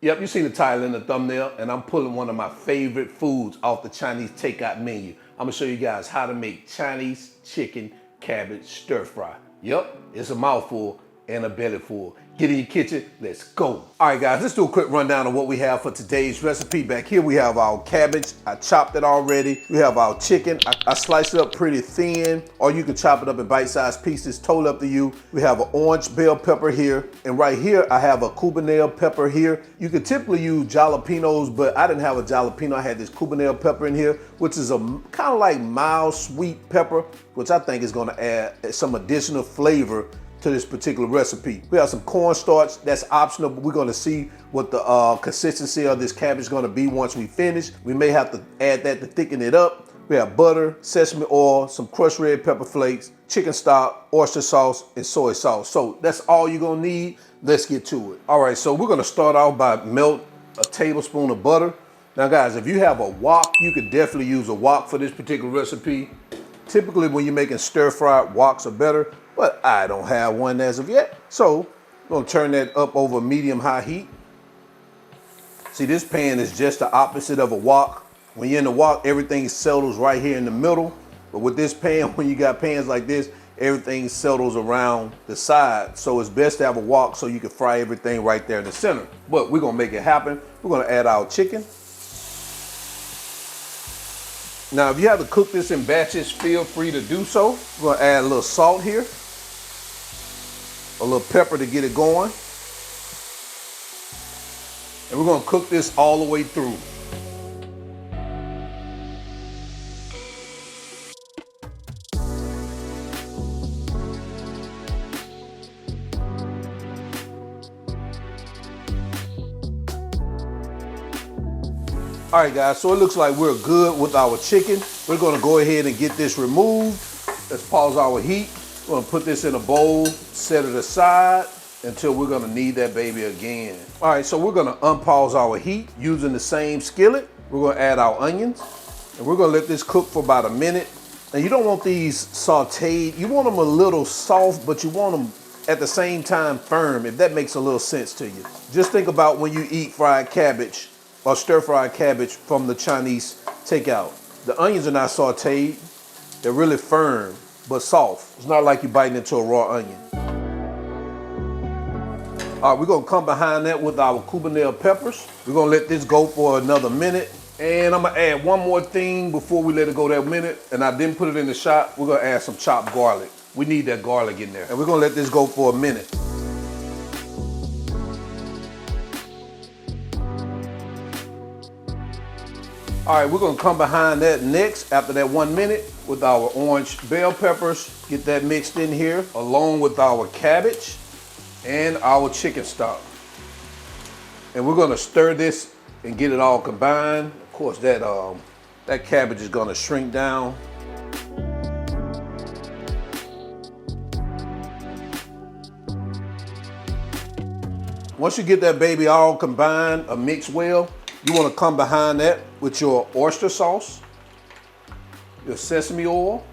Yep, you seen the title in the thumbnail, and I'm pulling one of my favorite foods off the Chinese takeout menu. I'm gonna show you guys how to make Chinese chicken cabbage stir fry. Yep, it's a mouthful and a belly full. Get in your kitchen, let's go. All right guys, let's do a quick rundown of what we have for today's recipe. Back here we have our cabbage. I chopped it already. We have our chicken. I sliced it up pretty thin, or you can chop it up in bite-sized pieces, totally up to you. We have an orange bell pepper here, and right here I have a Cubanelle pepper here. You could typically use jalapenos, but I didn't have a jalapeno. I had this Cubanelle pepper in here, which is a kind of like mild sweet pepper, which I think is gonna add some additional flavor to this particular recipe. We have some cornstarch, that's optional, but we're gonna see what the consistency of this cabbage is gonna be once we finish. We may have to add that to thicken it up. We have butter, sesame oil, some crushed red pepper flakes, chicken stock, oyster sauce, and soy sauce. So that's all you're gonna need. Let's get to it. All right, so we're gonna start out by melt a tablespoon of butter. Now guys, if you have a wok, you could definitely use a wok for this particular recipe. Typically when you're making stir-fried, woks are better, but I don't have one as of yet. So I'm gonna turn that up over medium-high heat. See, this pan is just the opposite of a wok. When you're in the wok, everything settles right here in the middle. But with this pan, when you got pans like this, everything settles around the side. So it's best to have a wok so you can fry everything right there in the center. But we're gonna make it happen. We're gonna add our chicken. Now, if you have to cook this in batches, feel free to do so. We're gonna add a little salt here, a little pepper to get it going. And we're gonna cook this all the way through. All right guys, so it looks like we're good with our chicken. We're gonna go ahead and get this removed. Let's pause our heat. We're gonna put this in a bowl, set it aside until we're gonna need that baby again. All right, so we're gonna unpause our heat using the same skillet. We're gonna add our onions, and we're gonna let this cook for about a minute. And you don't want these sauteed. You want them a little soft, but you want them at the same time firm, if that makes a little sense to you. Just think about when you eat fried cabbage or stir-fried cabbage from the Chinese takeout. The onions are not sauteed. They're really firm, but soft. It's not like you're biting into a raw onion. All right, we're gonna come behind that with our Cubanelle peppers. We're gonna let this go for another minute. And I'm gonna add one more thing before we let it go that minute. And I didn't put it in the shot. We're gonna add some chopped garlic. We need that garlic in there. And we're gonna let this go for a minute. All right, we're gonna come behind that next after that 1 minute with our orange bell peppers. Get that mixed in here along with our cabbage and our chicken stock. And we're gonna stir this and get it all combined. Of course, that cabbage is gonna shrink down. Once you get that baby all combined or mixed well, you want to come behind that with your oyster sauce, your sesame oil,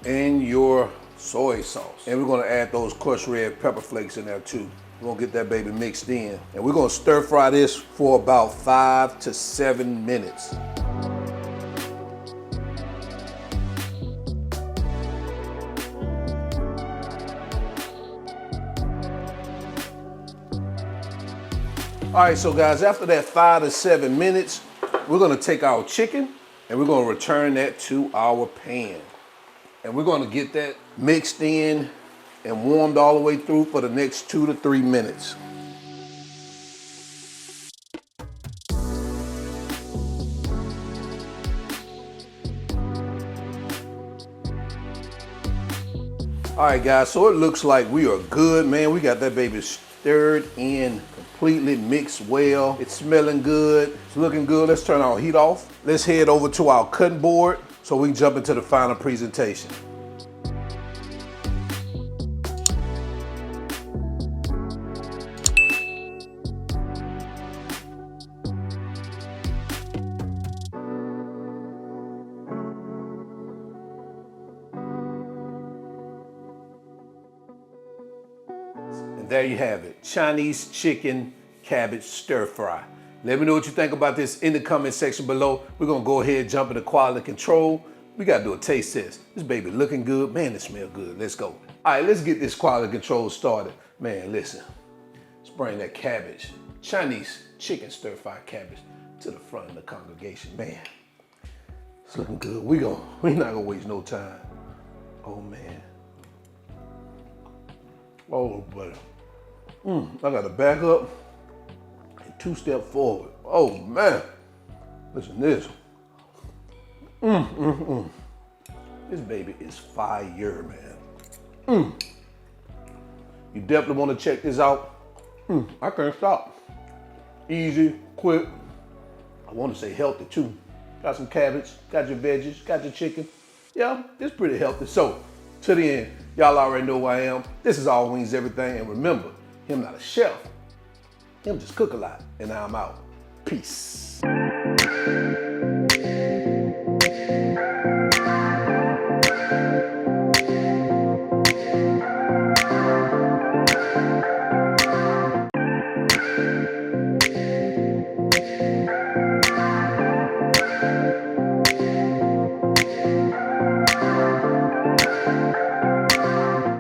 and your soy sauce. And we're going to add those crushed red pepper flakes in there too. We're going to get that baby mixed in. And we're going to stir fry this for about 5 to 7 minutes. All right, so guys, after that 5 to 7 minutes, we're gonna take our chicken and we're gonna return that to our pan. And we're gonna get that mixed in and warmed all the way through for the next 2 to 3 minutes. All right, guys, so it looks like we are good, man. We got that baby stirred in, completely mixed well. It's smelling good, it's looking good. Let's turn our heat off. Let's head over to our cutting board so we can jump into the final presentation. And there you have it, Chinese chicken cabbage stir fry. Let me know what you think about this in the comment section below. We're gonna go ahead and jump into quality control. We gotta do a taste test. This baby looking good. Man, it smells good. Let's go. All right, let's get this quality control started. Man, listen, let's bring that cabbage, Chinese chicken stir fry cabbage, to the front of the congregation. Man, it's looking good. We not gonna waste no time. Oh man. Oh, buddy. I gotta back up and 2 steps forward. Oh man. Listen to this. This baby is fire, man. You definitely wanna check this out. I can't stop. Easy, quick. I wanna say healthy too. Got some cabbage, got your veggies, got your chicken. Yeah, it's pretty healthy. So, to the end, y'all already know who I am. This is All Wings Everything. And remember, him not a chef. Him just cook a lot. And now I'm out. Peace.